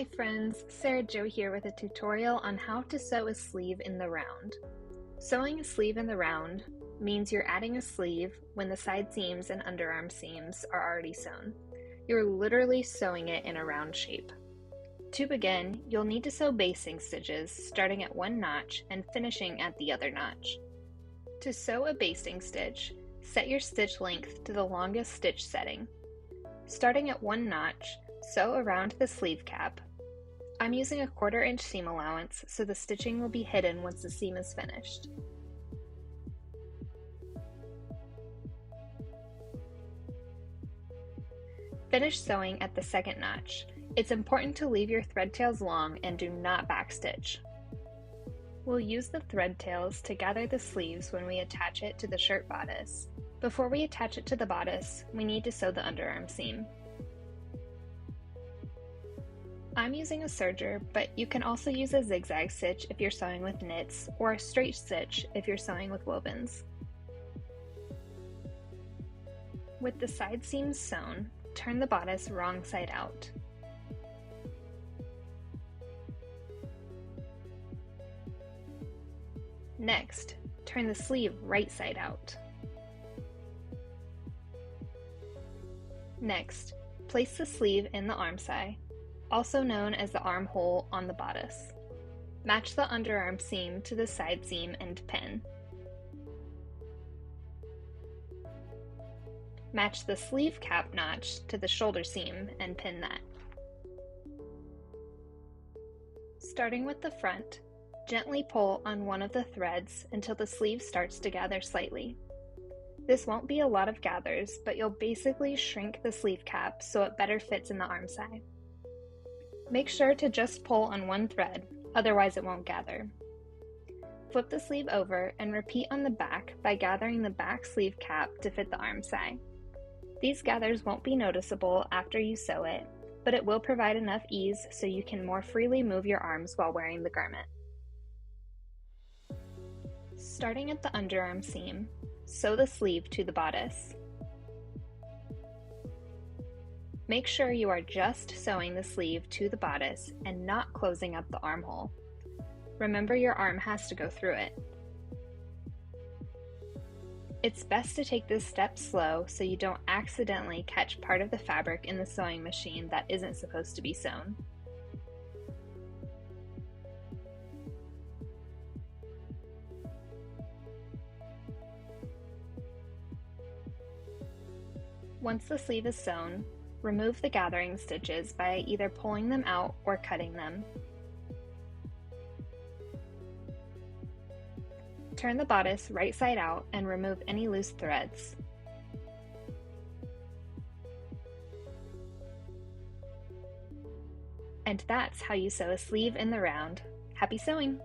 Hi friends, Sarah Jo here with a tutorial on how to sew a sleeve in the round. Sewing a sleeve in the round means you're adding a sleeve when the side seams and underarm seams are already sewn. You're literally sewing it in a round shape. To begin, you'll need to sew basting stitches starting at one notch and finishing at the other notch. To sew a basting stitch, set your stitch length to the longest stitch setting. Starting at one notch, sew around the sleeve cap. I'm using a 1/4 inch seam allowance, so the stitching will be hidden once the seam is finished. Finish sewing at the second notch. It's important to leave your thread tails long and do not backstitch. We'll use the thread tails to gather the sleeves when we attach it to the shirt bodice. Before we attach it to the bodice, we need to sew the underarm seam. I'm using a serger, but you can also use a zigzag stitch if you're sewing with knits, or a straight stitch if you're sewing with wovens. With the side seams sewn, turn the bodice wrong side out. Next, turn the sleeve right side out. Next, place the sleeve in the armscye, also known as the armhole on the bodice. Match the underarm seam to the side seam and pin. Match the sleeve cap notch to the shoulder seam and pin that. Starting with the front, gently pull on one of the threads until the sleeve starts to gather slightly. This won't be a lot of gathers, but you'll basically shrink the sleeve cap so it better fits in the armscye. Make sure to just pull on one thread, otherwise it won't gather. Flip the sleeve over and repeat on the back by gathering the back sleeve cap to fit the armscye. These gathers won't be noticeable after you sew it, but it will provide enough ease so you can more freely move your arms while wearing the garment. Starting at the underarm seam, sew the sleeve to the bodice. Make sure you are just sewing the sleeve to the bodice and not closing up the armhole. Remember, your arm has to go through it. It's best to take this step slow so you don't accidentally catch part of the fabric in the sewing machine that isn't supposed to be sewn. Once the sleeve is sewn, remove the gathering stitches by either pulling them out or cutting them. Turn the bodice right side out and remove any loose threads. And that's how you sew a sleeve in the round. Happy sewing!